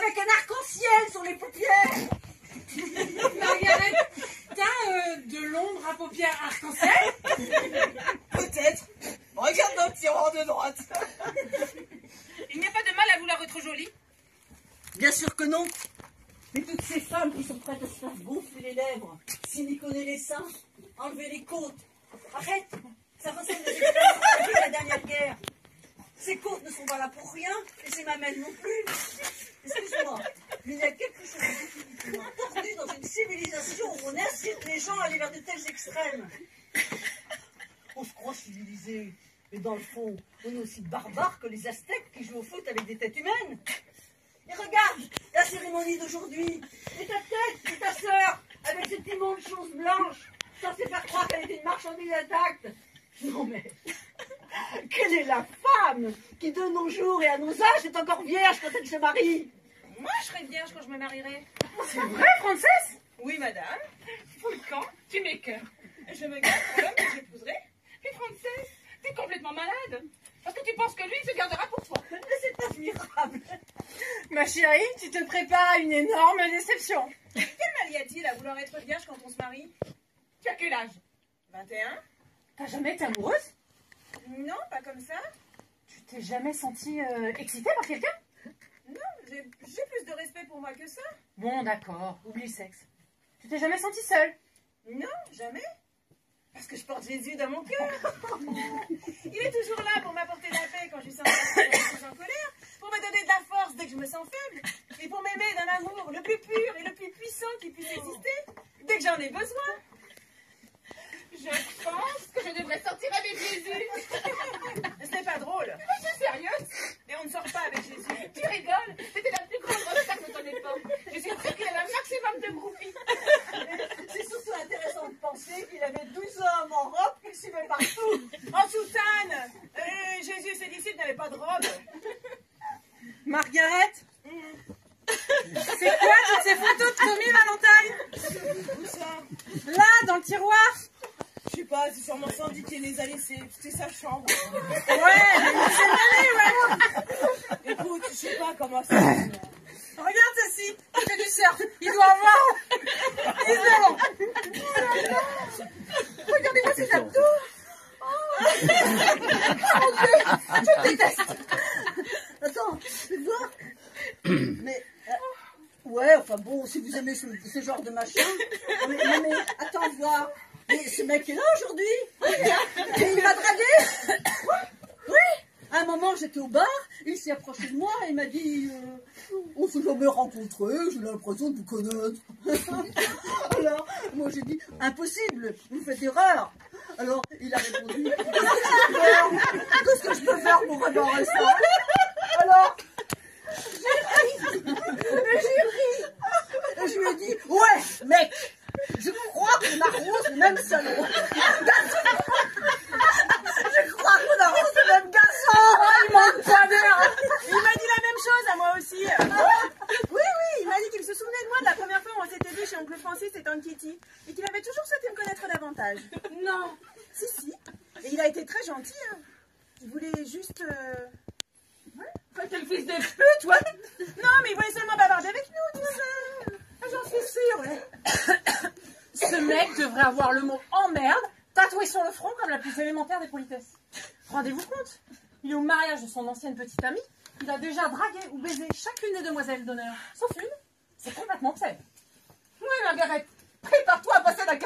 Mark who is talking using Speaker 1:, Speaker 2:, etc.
Speaker 1: avec un arc-en-ciel sur les paupières.
Speaker 2: Margaret, t'as de l'ombre à paupières arc-en-ciel?
Speaker 1: Peut-être. Regarde dans le tiroir de droite.
Speaker 2: Il n'y a pas de mal à vouloir être jolie?
Speaker 1: Bien sûr que non. Mais toutes ces femmes qui sont prêtes à se faire gonfler les lèvres, siliconer les seins, enlever les côtes. Arrête, ça ressemble à la dernière guerre. Ces côtes ne sont pas là pour rien, et ces mamelles non plus. Excuse-moi, mais il y a quelque chose de définitivement tordu dans une civilisation où on incite les gens à aller vers de tels extrêmes. On se croit civilisé, mais dans le fond, on est aussi barbare que les Aztèques qui jouent au foot avec des têtes humaines. Et regarde la cérémonie d'aujourd'hui. Et ta tête, et ta sœur, avec cette immonde chose blanche, censée faire croire qu'elle était une marchandise intacte. Non mais, quelle est la femme qui de nos jours et à nos âges est encore vierge quand elle se marie?
Speaker 2: Moi, je serai vierge quand je me marierai.
Speaker 1: C'est vrai, Frances?
Speaker 2: Oui, madame. Pour le camp, tu m'écoeures. Je me garde pour l'homme que j'épouserai. Mais Frances, t'es complètement malade. Parce que tu penses que lui, il se gardera pour toi.
Speaker 1: Mais c'est admirable.
Speaker 2: Ma chérie, tu te prépares à une énorme déception. Quel mal y a-t-il à vouloir être vierge quand on se marie? Tu as quel âge? 21. T'as jamais été amoureuse? Non, pas comme ça. Tu t'es jamais sentie excitée par quelqu'un? Non, j'ai plus de respect pour moi que ça. Bon, d'accord, oublie le sexe. Tu t'es jamais sentie seule? Non, jamais. Parce que je porte Jésus dans mon cœur. Il est toujours là pour m'apporter la paix quand je suis en colère, pour me donner de la force dès que je me sens faible, et pour m'aimer d'un amour le plus pur et le plus puissant qui puisse exister, dès que j'en ai besoin. Je pense que je devrais sortir avec Jésus. Ce n'est pas drôle. Mais je suis sérieuse. Et on ne sort pas avec Jésus. Tu rigoles. C'était la plus grande obstacle de ton époque. Je suis sûre qu'il avait un maximum de groupies.
Speaker 1: C'est surtout intéressant de penser qu'il avait 12 hommes en robe qu'il suivait partout.
Speaker 2: En soutane. Jésus et ses disciples n'avaient pas de robe.
Speaker 3: Margaret, c'est quoi toutes ces photos de Tommy Valentine?
Speaker 2: Où ça?
Speaker 3: Là, dans le tiroir.
Speaker 2: Je sais pas, c'est sûrement Sandy qui les a laissés. C'était sa chambre.
Speaker 3: Ouais, mais c'est ouais.
Speaker 2: Écoute, je sais pas comment ça se fait.
Speaker 3: Regarde ceci, il fait du surf. Il doit avoir 10 ans. Regardez-moi ses abdos. Oh mon Dieu, je te déteste.
Speaker 1: Attends, tu vois? Mais, ouais, enfin bon, si vous aimez ce genre de machin. Mais attends, voir. Mais ce mec est là aujourd'hui. Et il m'a dragué. Oui. À un moment, j'étais au bar, il s'est approché de moi et il m'a dit on s'est jamais rencontrés, j'ai l'impression de vous connaître. Alors, moi j'ai dit impossible, vous faites erreur. Alors, il a répondu qu'est-ce que je peux faire pour réparer ça? Alors, j'ai ri. Et je lui ai dit ouais, mec, je crois qu'on arrose le même salon. Je crois qu'on arrose le même garçon.
Speaker 3: Il manque pas d'air.
Speaker 2: Il m'a dit la même chose à moi aussi.
Speaker 4: Oui, il m'a dit qu'il se souvenait de moi de la première fois où on s'était vu chez oncle Francis et tante Kitty, et qu'il avait toujours souhaité me connaître davantage.
Speaker 2: Non.
Speaker 4: Si. Et il a été très gentil, hein. Il voulait juste... Ouais.
Speaker 2: Enfin, quel fils de pute, ouais.
Speaker 4: Non, mais il voulait seulement bavarder avec nous, tu sais. Ah, j'en suis sûre, ouais.
Speaker 3: Ce mec devrait avoir le mot emmerde tatoué sur le front comme la plus élémentaire des politesses. Rendez-vous compte, il est au mariage de son ancienne petite amie. Il a déjà dragué ou baisé chacune des demoiselles d'honneur, sauf une. C'est complètement obscène.
Speaker 2: Oui, Margaret, prépare-toi à passer la